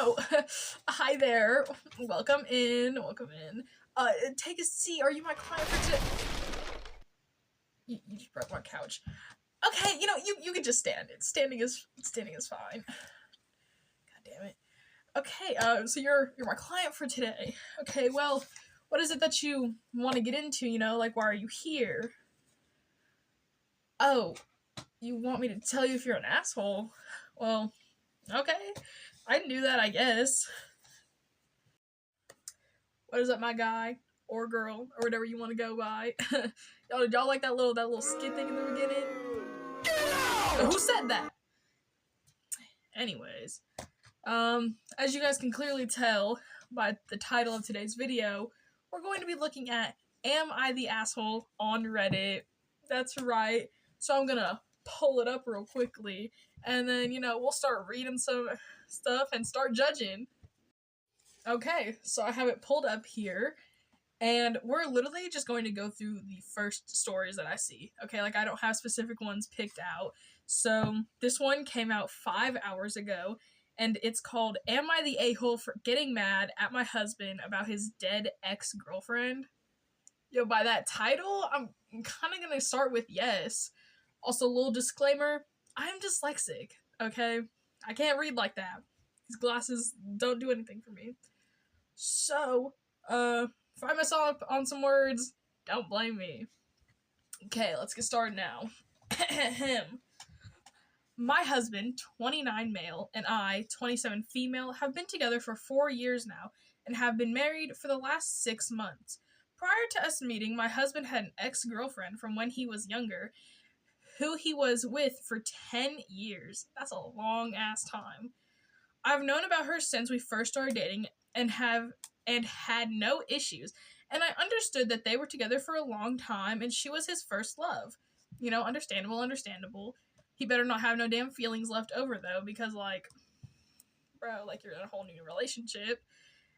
Oh, hi there. Welcome in. Take a seat. Are you my client for today? You just broke my couch. Okay, you can just stand. Standing is fine. God damn it. Okay, so you're my client for today. Okay, well, what is it that you want to get into? Like, why are you here? Oh, you want me to tell you if you're an asshole? Well, okay. I can do that, I guess. What is up, my guy or girl or whatever you want to go by? y'all like that little skit thing in the beginning? Who said that? Anyways, as you guys can clearly tell by the title of today's video, we're going to be looking at Am I the Asshole on Reddit. That's right. So I'm gonna pull it up real quickly, and then we'll start reading some stuff and start judging. Okay, so I have it pulled up here, and we're literally just going to go through the first stories that I see. Okay, like I don't have specific ones picked out. So this one came out 5 hours ago, and it's called Am I the A-hole for getting mad at my husband about his dead ex-girlfriend? Yo, by that title, I'm kind of going to start with yes. Also, a little disclaimer, I'm dyslexic, okay? I can't read like that. These glasses don't do anything for me. So, if I mess up on some words, don't blame me. Okay, let's get started now. My husband, 29 male, and I, 27 female, have been together for 4 years now and have been married for the last 6 months. Prior to us meeting, my husband had an ex-girlfriend from when he was younger, who he was with for 10 years. That's a long-ass time. I've known about her since we first started dating and had no issues, and I understood that they were together for a long time and she was his first love. Understandable. He better not have no damn feelings left over, though, because, bro, you're in a whole new relationship.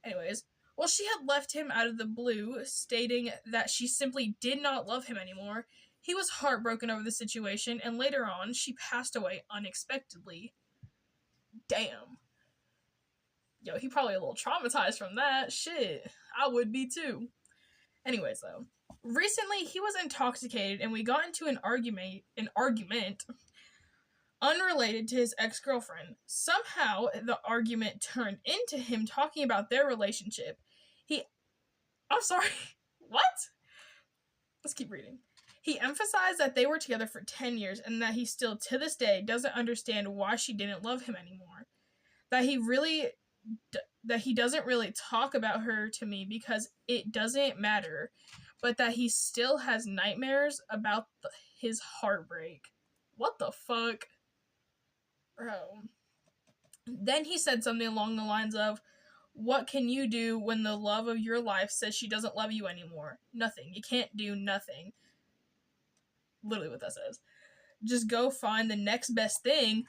Anyways, well, she had left him out of the blue, stating that she simply did not love him anymore. He was heartbroken over the situation, and later on, she passed away unexpectedly. Damn. Yo, he probably a little traumatized from that. Shit, I would be too. Anyways, though, recently he was intoxicated and we got into an argument unrelated to his ex-girlfriend. Somehow, the argument turned into him talking about their relationship. I'm sorry, what? Let's keep reading. He emphasized that they were together for 10 years and that he still, to this day, doesn't understand why she didn't love him anymore. That he doesn't really talk about her to me because it doesn't matter, but that he still has nightmares about his heartbreak. What the fuck? Bro. Then he said something along the lines of, what can you do when the love of your life says she doesn't love you anymore? Nothing. You can't do nothing. Literally what that says. Just go find the next best thing.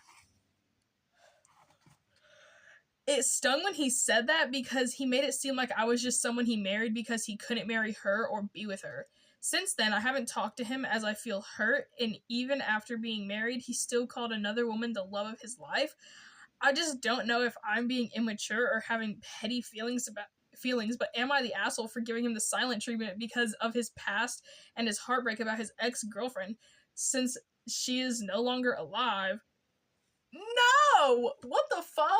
It stung when he said that because he made it seem like I was just someone he married because he couldn't marry her or be with her. Since then, I haven't talked to him as I feel hurt, and even after being married, he still called another woman the love of his life. I just don't know if I'm being immature or having petty feelings, but am I the asshole for giving him the silent treatment because of his past and his heartbreak about his ex-girlfriend since she is no longer alive? No! What the fuck?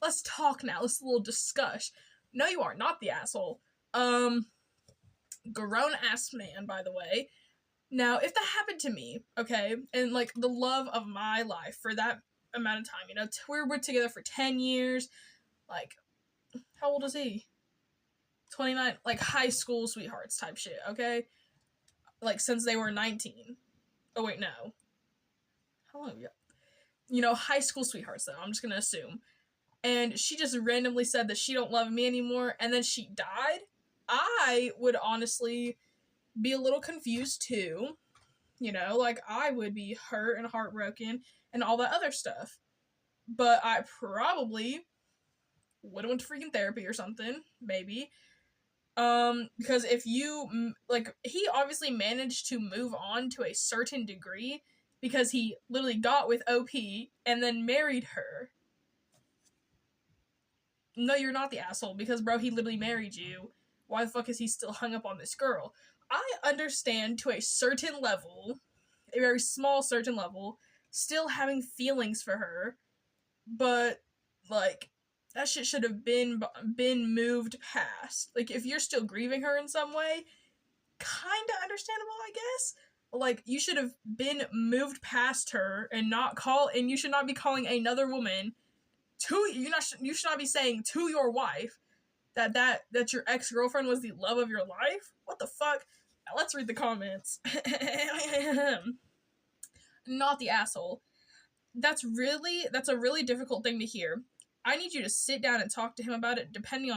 Let's talk now. Let's a little discuss. No, you are not the asshole. Grown-ass man, by the way. Now, if that happened to me, okay, and, the love of my life for that amount of time, we were together for 10 years, how old is he? 29, high school sweethearts type shit, okay? Since they were 19. Oh, wait, no. How long ago? High school sweethearts, though, I'm just gonna assume. And she just randomly said that she don't love me anymore, and then she died, I would honestly be a little confused too. I would be hurt and heartbroken and all that other stuff. But I probably would have went to freaking therapy or something, maybe. Because if you, he obviously managed to move on to a certain degree because he literally got with OP and then married her. No, you're not the asshole, because, bro, he literally married you. Why the fuck is he still hung up on this girl? I understand to a certain level, a very small certain level, still having feelings for her, but, like, that shit should have been moved past. Like, if you're still grieving her in some way, kinda understandable, I guess. Like, you should have been moved past her and you should not be calling another woman you should not be saying to your wife that your ex-girlfriend was the love of your life. What the fuck? Now let's read the comments. Not the asshole. That's a really difficult thing to hear. I need you to sit down and talk to him about it. Depending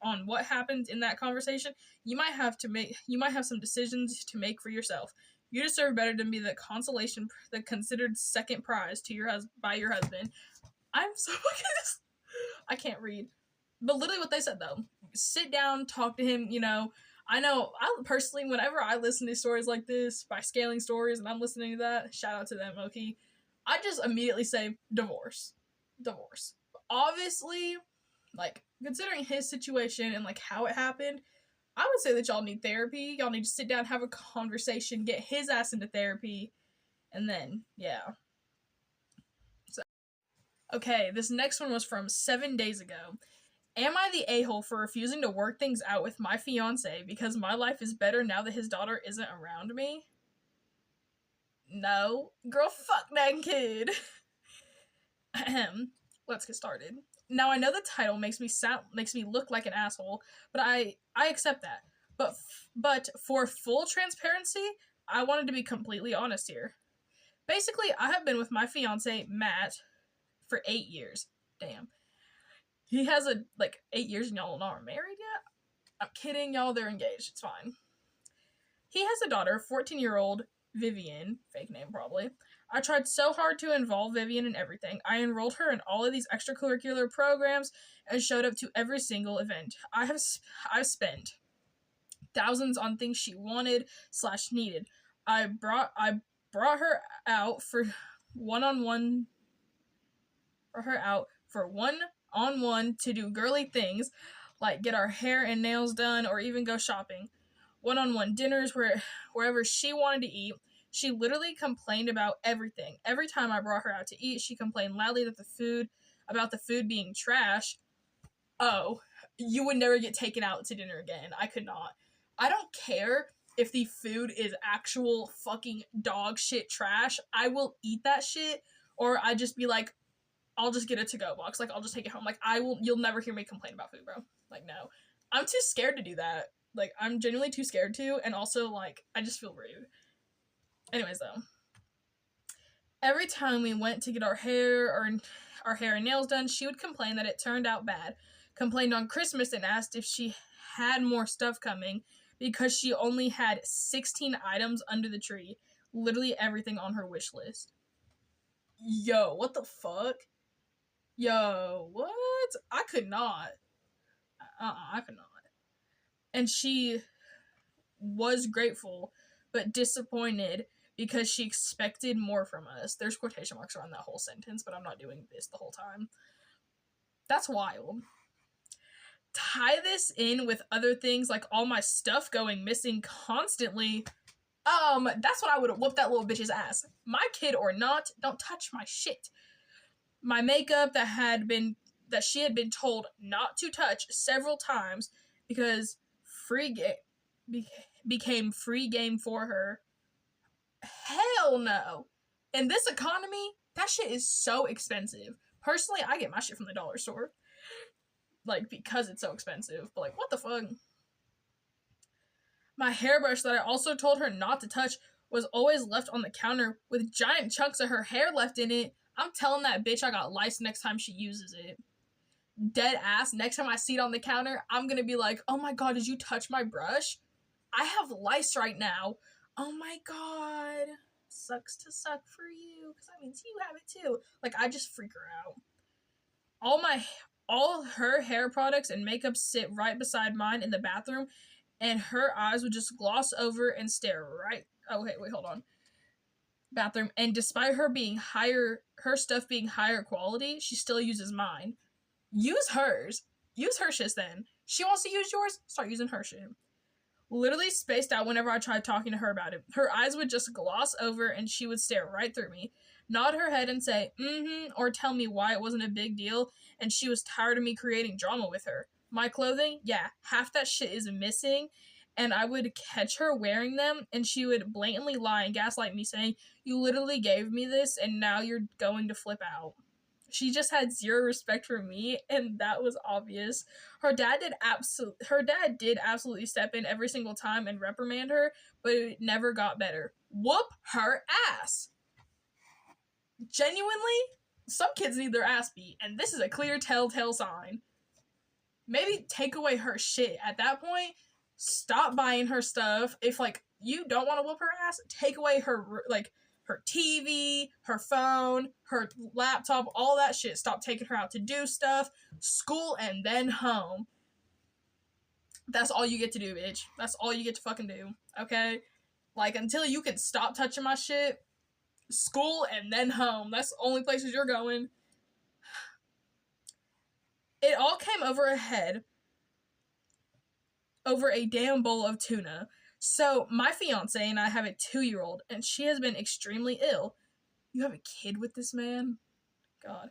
on what happens in that conversation, you might have some decisions to make for yourself. You deserve better than be the considered second prize to by your husband. I'm so fucking I can't read. But literally what they said, though. Sit down, talk to him, I know, I personally, whenever I listen to stories like this, by Scaling Stories, and I'm listening to that, shout out to them, okay, I just immediately say, divorce. Divorce. Obviously, like, considering his situation and, like, how it happened, I would say that y'all need therapy. Y'all need to sit down, have a conversation, get his ass into therapy, and then, yeah. Okay, this next one was from 7 days ago. Am I the a-hole for refusing to work things out with my fiancé because my life is better now that his daughter isn't around me? No. Girl, fuck that kid. Let's get started. Now, I know the title makes me look like an asshole, but I accept that. But for full transparency, I wanted to be completely honest here. Basically, I have been with my fiancé, Matt, for 8 years. Damn. He has 8 years and y'all aren't married yet? I'm kidding, y'all, they're engaged. It's fine. He has a daughter, 14-year-old Vivian, fake name probably. I tried so hard to involve Vivian in everything. I enrolled her in all of these extracurricular programs and showed up to every single event. I've spent thousands on things she wanted / needed. I brought her out for one-on-one to do girly things like get our hair and nails done or even go shopping. One-on-one dinners wherever she wanted to eat. She literally complained about everything. Every time I brought her out to eat, she complained loudly about the food being trash. Oh, you would never get taken out to dinner again. I could not. I don't care if the food is actual fucking dog shit trash. I will eat that shit, or I just be like, I'll just get a to-go box. Like, I'll just take it home. Like, you'll never hear me complain about food, bro. Like, no. I'm too scared to do that. Like, I'm genuinely too scared to, and also, like, I just feel rude. Anyways, though. Every time we went to get our hair and nails done, she would complain that it turned out bad. Complained on Christmas and asked if she had more stuff coming because she only had 16 items under the tree. Literally everything on her wish list. Yo, what the fuck? Yo, what? I could not. I could not. And she was grateful, but disappointed because she expected more from us. There's quotation marks around that whole sentence, but I'm not doing this the whole time. That's wild. Tie this in with other things like all my stuff going missing constantly. That's when I would have whooped that little bitch's ass. My kid or not, don't touch my shit. My makeup that she had been told not to touch several times because became free game for her. Hell no. In this economy, that shit is so expensive. Personally, I get my shit from the dollar store. Like, because it's so expensive. But, like, what the fuck? My hairbrush that I also told her not to touch was always left on the counter with giant chunks of her hair left in it. I'm telling that bitch I got lice next time she uses it. Dead ass, next time I see it on the counter, I'm gonna be like, oh my god, did you touch my brush? I have lice right now. Oh my god. Sucks to suck for you, because that means you have it too. Like, I just freak her out. All her hair products and makeup sit right beside mine in the bathroom, and her eyes would just gloss over and stare right. Okay, wait, hold on. Bathroom, and despite her stuff being higher quality, she still uses mine. use hers. Use her shit then. She wants to use yours, start using her shit. Literally spaced out whenever I tried talking to her about it. Her eyes would just gloss over and she would stare right through me, nod her head and say, or tell me why it wasn't a big deal and she was tired of me creating drama with her. My clothing, yeah, half that shit is missing, and I would catch her wearing them and she would blatantly lie and gaslight me saying, you literally gave me this and now you're going to flip out. She just had zero respect for me, and that was obvious. Her dad did absolutely step in every single time and reprimand her, but it never got better. Whoop her ass. Genuinely, some kids need their ass beat, and this is a clear telltale sign. Maybe take away her shit at that point. Stop buying her stuff. If like you don't want to whoop her ass, take away her her TV, her phone, her laptop, all that shit. Stop taking her out to do stuff. School and then home. That's all you get to do, bitch. That's all you get to fucking do, okay? Like, until you can stop touching my shit, school and then home. That's the only places you're going. It all came over a head over a damn bowl of tuna. So, my fiance and I have a 2-year-old, and she has been extremely ill. You have a kid with this man? God.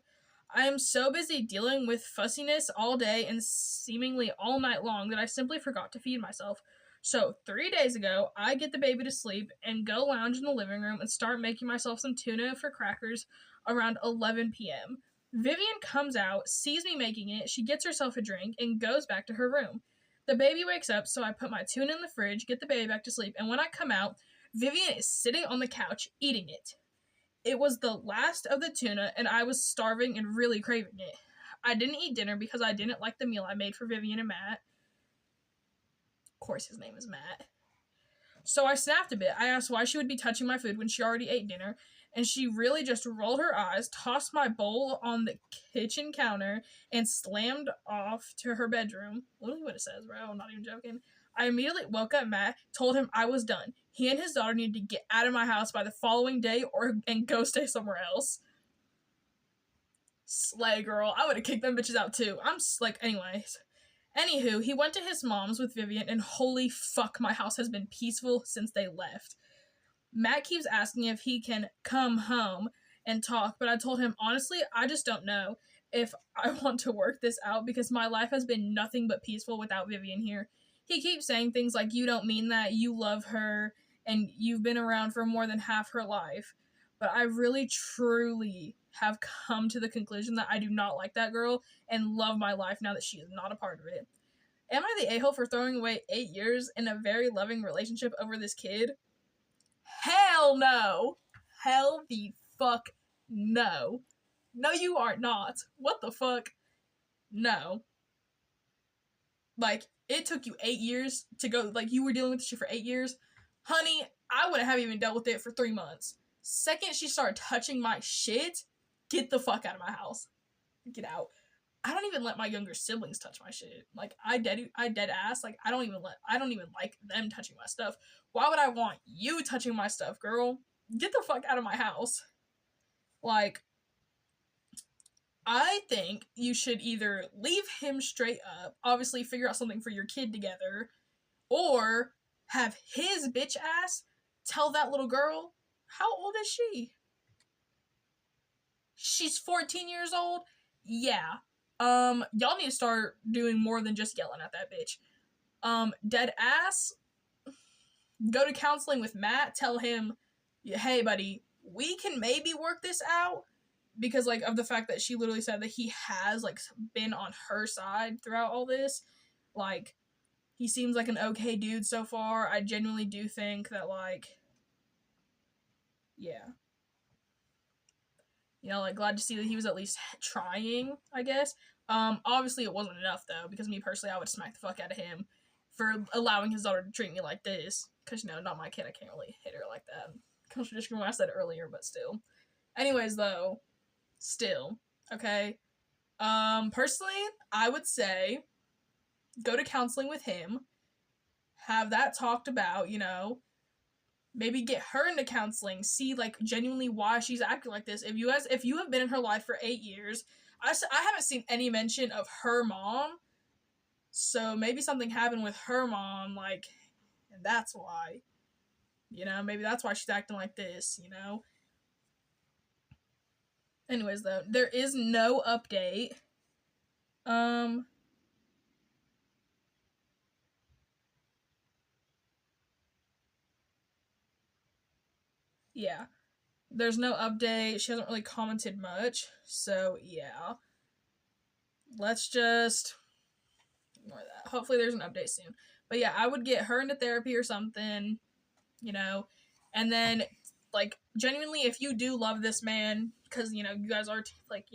I am so busy dealing with fussiness all day and seemingly all night long that I simply forgot to feed myself. So, 3 days ago, I get the baby to sleep and go lounge in the living room and start making myself some tuna for crackers around 11 p.m. Vivian comes out, sees me making it, she gets herself a drink, and goes back to her room. The baby wakes up, so I put my tuna in the fridge, get the baby back to sleep, and when I come out, Vivian is sitting on the couch eating it. It was the last of the tuna, and I was starving and really craving it. I didn't eat dinner because I didn't like the meal I made for Vivian and Matt. Of course his name is Matt. So I snapped a bit. I asked why she would be touching my food when she already ate dinner, and she really just rolled her eyes, tossed my bowl on the kitchen counter, and slammed off to her bedroom. Literally what it says, bro. I'm not even joking. I immediately woke up Matt, told him I was done. He and his daughter needed to get out of my house by the following day and go stay somewhere else. Slay, girl. I would have kicked them bitches out too. Anyways. Anywho, he went to his mom's with Vivian, and holy fuck, my house has been peaceful since they left. Matt keeps asking if he can come home and talk, but I told him, honestly, I just don't know if I want to work this out because my life has been nothing but peaceful without Vivian here. He keeps saying things like, you don't mean that, you love her, and you've been around for more than half her life. But I really, truly have come to the conclusion that I do not like that girl and love my life now that she is not a part of it. Am I the a-hole for throwing away 8 years in a very loving relationship over this kid? Hell no! Hell the fuck no. No, you are not. What the fuck? No. Like, it took you 8 years to go, like, you were dealing with this shit for 8 years. Honey, I wouldn't have even dealt with it for 3 months. Second she started touching my shit, get the fuck out of my house. Get out. I don't even let my younger siblings touch my shit. Like, I dead ass. Like, I don't even like them touching my stuff. Why would I want you touching my stuff, girl? Get the fuck out of my house. Like, I think you should either leave him straight up, obviously figure out something for your kid together, or have his bitch ass tell that little girl, how old is she? She's 14 years old? Yeah. Y'all need to start doing more than just yelling at that bitch. Dead ass, go to counseling with Matt, tell him, hey buddy, we can maybe work this out, because, like, of the fact that she literally said that he has, like, been on her side throughout all this. Like, he seems like an okay dude so far. I genuinely do think that, like, yeah. You know, like, glad to see that he was at least trying, I guess. Obviously it wasn't enough, though, because me, personally, I would smack the fuck out of him for allowing his daughter to treat me like this. Because, you know, not my kid, I can't really hit her like that. Contradicting what I said earlier, but still. Anyways, though, still, okay? Personally, I would say go to counseling with him, have that talked about, you know, maybe get her into counseling, see, like, genuinely why she's acting like this. If you have been in her life for 8 years, I haven't seen any mention of her mom, so maybe something happened with her mom, like, and that's why. Maybe that's why she's acting like this, Anyways, though, there is no update. Yeah. There's no update. She hasn't really commented much. So, yeah. Let's just ignore that. Hopefully there's an update soon. But yeah, I would get her into therapy or something, and then, like, genuinely, if you do love this man, because, you guys are, like,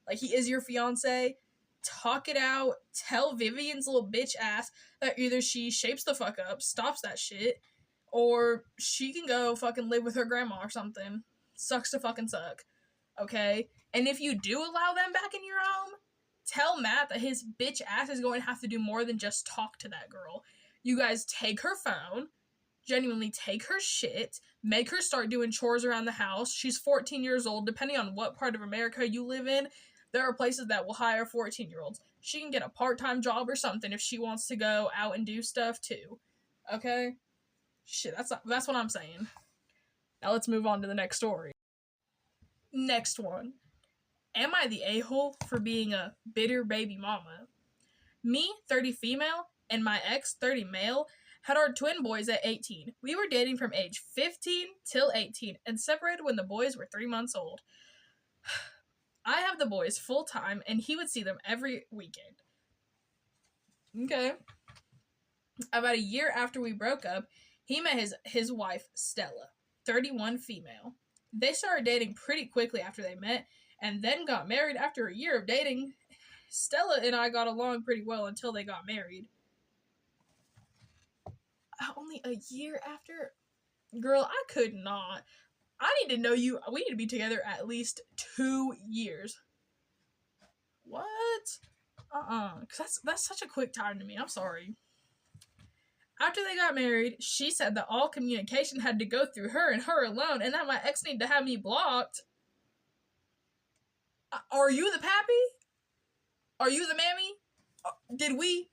like, he is your fiance, talk it out. Tell Vivian's little bitch ass that either she shapes the fuck up, stops that shit, or she can go fucking live with her grandma or something. Sucks to fucking suck. Okay? And if you do allow them back in your home, tell Matt that his bitch ass is going to have to do more than just talk to that girl. You guys take her phone, genuinely take her shit, make her start doing chores around the house. She's 14 years old. Depending on what part of America you live in, there are places that will hire 14-year-olds. She can get a part-time job or something if she wants to go out and do stuff too. Okay? Shit, that's what I'm saying. Now let's move on to the next story. Next one. Am I the a-hole for being a bitter baby mama? Me, 30 female, and my ex, 30 male, had our twin boys at 18. We were dating from age 15 till 18 and separated when the boys were 3 months old. I have the boys full time and he would see them every weekend. Okay. About a year after we broke up, he met his wife, Stella, 31 female. They started dating pretty quickly after they met and then got married after a year of dating. Stella and I got along pretty well until they got married. Only a year after? Girl, I could not. I need to know you. We need to be together at least 2 years. What? Because that's such a quick time to me. I'm sorry. After they got married, she said that all communication had to go through her and her alone, and that my ex needed to have me blocked. Are you the pappy? Are you the mammy? Did we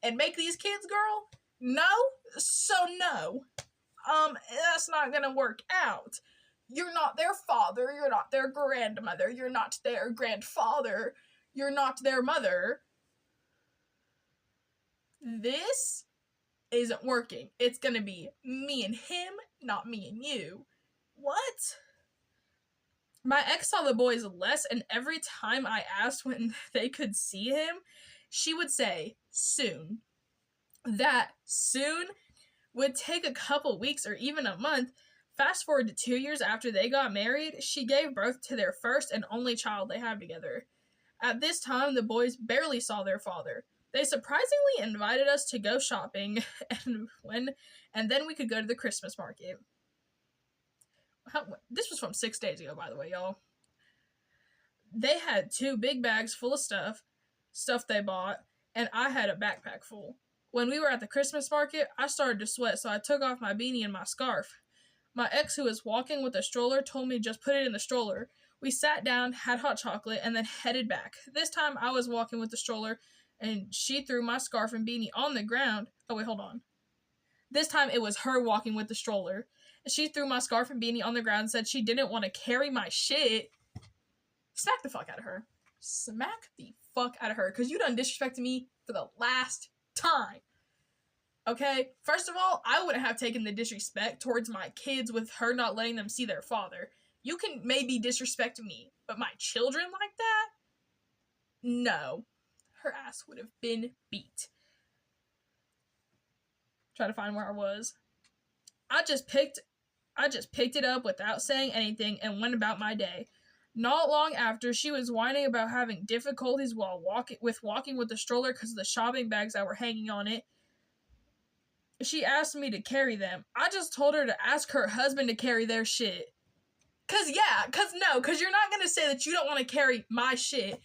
and make these kids, girl? No? So no. That's not gonna work out. You're not their father, you're not their grandmother, you're not their grandfather, you're not their mother. This isn't working. It's gonna be me and him, not me and you. What? My ex saw the boys less, and every time I asked when they could see him, she would say, soon. That soon would take a couple weeks or even a month. Fast forward to 2 years after they got married, she gave birth to their first and only child they had together. At this time, the boys barely saw their father. They surprisingly invited us to go shopping, and then we could go to the Christmas market. This was from 6 days ago, by the way, y'all. They had 2 big bags full of stuff they bought, and I had a backpack full. When we were at the Christmas market, I started to sweat, so I took off my beanie and my scarf. My ex, who was walking with a stroller, told me to just put it in the stroller. We sat down, had hot chocolate, and then headed back. This time, I was walking with the stroller, and she threw my scarf and beanie on the ground. Oh, wait, hold on. This time, it was her walking with the stroller. She threw my scarf and beanie on the ground and said she didn't want to carry my shit. Smack the fuck out of her. Smack the fuck out of her, because you done disrespected me for the last time. Okay? First of all, I wouldn't have taken the disrespect towards my kids with her not letting them see their father. You can maybe disrespect me, but my children like that? No. Her ass would have been beat. Try to find where I was. I just picked it up without saying anything and went about my day. Not long after, she was whining about having difficulties while walking with the stroller because of the shopping bags that were hanging on it. She asked me to carry them. I just told her to ask her husband to carry their shit. Cause you're not gonna say that you don't want to carry my shit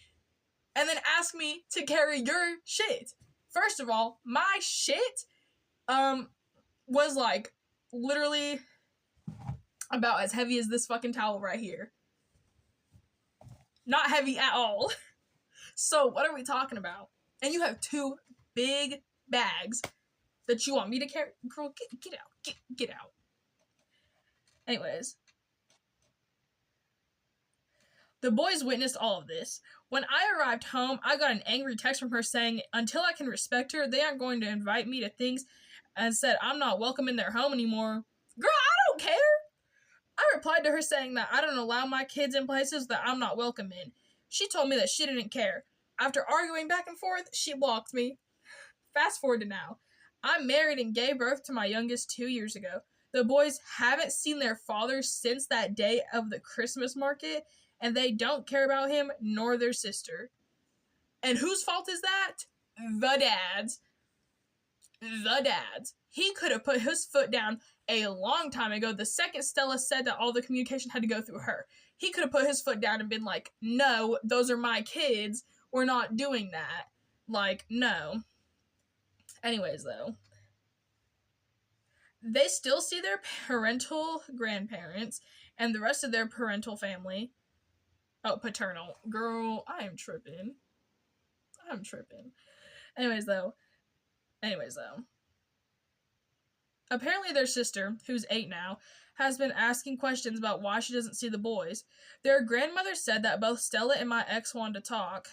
and then ask me to carry your shit. First of all, my shit, was like literally about as heavy as this fucking towel right here. Not heavy at all. So what are we talking about? And you have 2 big bags that you want me to carry. Girl, get out. Get out. Anyways. The boys witnessed all of this. When I arrived home, I got an angry text from her saying, until I can respect her, they aren't going to invite me to things, and said I'm not welcome in their home anymore. Girl, I don't care. I replied to her saying that I don't allow my kids in places that I'm not welcome in. She told me that she didn't care. After arguing back and forth, she blocked me. Fast forward to now. I'm married and gave birth to my youngest 2 years ago. The boys haven't seen their father since that day of the Christmas market, and they don't care about him nor their sister. And whose fault is that? The dad's. The dad's. He could have put his foot down a long time ago. The second Stella said that all the communication had to go through her, he could have put his foot down and been like, no, those are my kids. We're not doing that. Like, no. Anyways, though. They still see their parental grandparents and the rest of their parental family. Oh, paternal. Girl, I am tripping. I'm tripping. Anyways, though. Apparently their sister, who's 8 now, has been asking questions about why she doesn't see the boys. Their grandmother said that both Stella and my ex wanted to talk.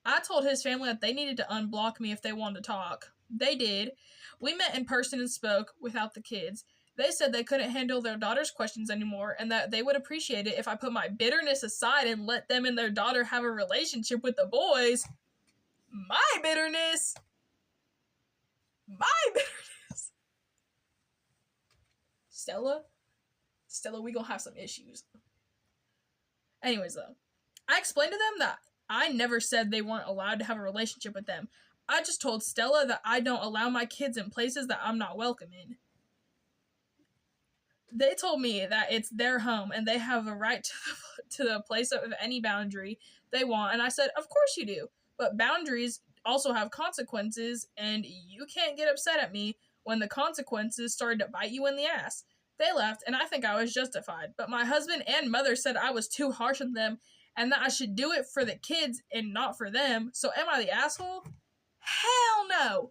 I told his family that they needed to unblock me if they wanted to talk. They did. We met in person and spoke without the kids. They said they couldn't handle their daughter's questions anymore and that they would appreciate it if I put my bitterness aside and let them and their daughter have a relationship with the boys. My bitterness. Stella, we gonna have some issues. Anyways, though, I explained to them that I never said they weren't allowed to have a relationship with them. I just told Stella that I don't allow my kids in places that I'm not welcome in. They told me that it's their home and they have a right to the place of any boundary they want, and I said, of course you do, but boundaries also have consequences, and you can't get upset at me when the consequences started to bite you in the ass. They left, and I think I was justified, but my husband and mother said I was too harsh on them and that I should do it for the kids and not for them. So am I the asshole? Hell no!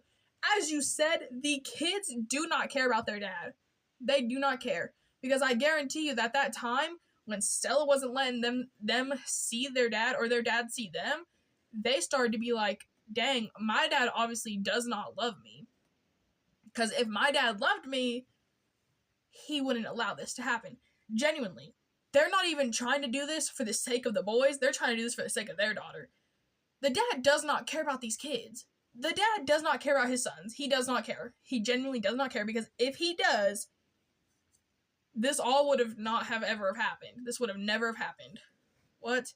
As you said, the kids do not care about their dad. They do not care. Because I guarantee you that time when Stella wasn't letting them see their dad or their dad see them, they started to be like, dang, my dad obviously does not love me. Because if my dad loved me, he wouldn't allow this to happen. Genuinely. They're not even trying to do this for the sake of the boys. They're trying to do this for the sake of their daughter. The dad does not care about these kids. The dad does not care about his sons. He does not care. He genuinely does not care, because if he does, this all would have not have ever happened. This would have never have happened. What?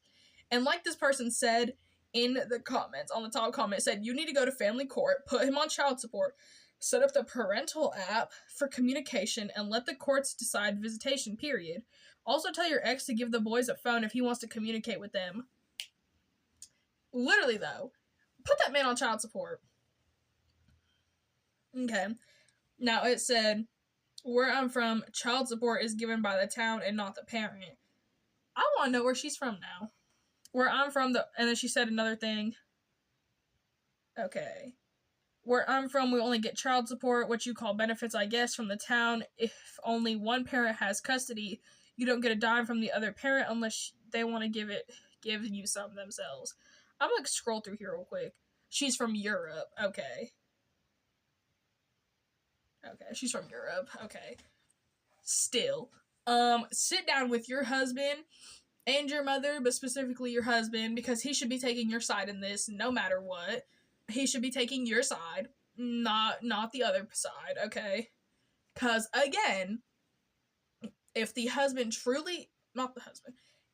And like this person said in the comments, on the top comment, said, you need to go to family court, put him on child support, set up the parental app for communication, and let the courts decide visitation, period. Also tell your ex to give the boys a phone if he wants to communicate with them. Literally, though. Put that man on child support. Okay. Now, it said, where I'm from, child support is given by the town and not the parent. I want to know where she's from now. Where I'm from, and then she said another thing. Okay. Where I'm from, we only get child support, what you call benefits, I guess, from the town. If only one parent has custody, you don't get a dime from the other parent unless they want to give you some themselves. I'm going to scroll through here real quick. She's from Europe. Okay, she's from Europe. Okay. Still. Sit down with your husband and your mother, but specifically your husband, because he should be taking your side in this no matter what. He should be taking your side, not the other side, okay? Because, again, if the husband truly,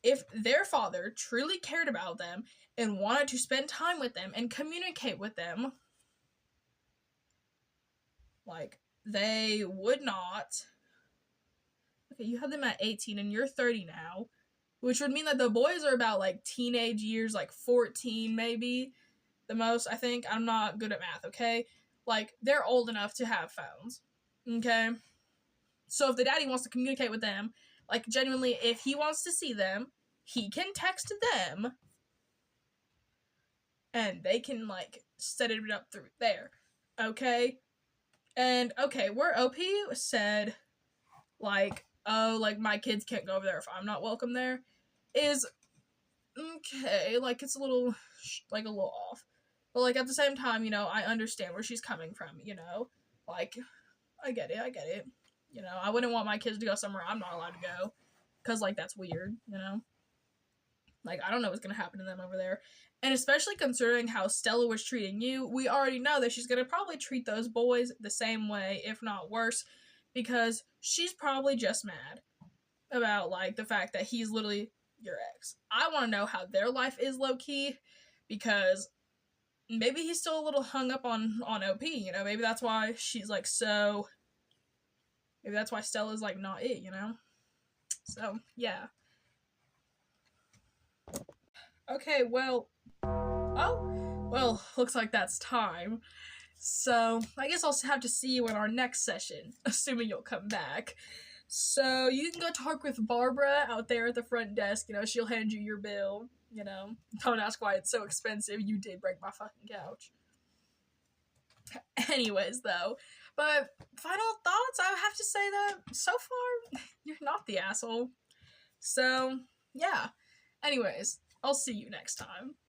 if their father truly cared about them and wanted to spend time with them and communicate with them, like, they would not. Okay, you have them at 18 and you're 30 now, which would mean that the boys are about, like, teenage years, like 14 maybe, the most, I think. I'm not good at math, okay? Like, they're old enough to have phones, okay? So if the daddy wants to communicate with them, like, genuinely, if he wants to see them, he can text them and they can, like, set it up through there. Okay? And, okay, where OP said, like, oh, like, my kids can't go over there if I'm not welcome there, is, okay, like, it's a little off. But, like, at the same time, you know, I understand where she's coming from, you know? Like, I get it. You know, I wouldn't want my kids to go somewhere I'm not allowed to go. Because, like, that's weird, you know? Like, I don't know what's going to happen to them over there. And especially considering how Stella was treating you, we already know that she's going to probably treat those boys the same way, if not worse, because she's probably just mad about, like, the fact that he's literally your ex. I want to know how their life is low-key, because maybe he's still a little hung up on OP, you know? Maybe that's why she's, like, so... Maybe that's why Stella's, like, not it, you know? So, yeah. Okay, well... Oh, well, looks like that's time. So, I guess I'll have to see you in our next session, assuming you'll come back. So, you can go talk with Barbara out there at the front desk, you know, she'll hand you your bill, you know. Don't ask why it's so expensive, you did break my fucking couch. Anyways, though, but final thoughts, I have to say that so far, you're not the asshole. So, yeah. Anyways, I'll see you next time.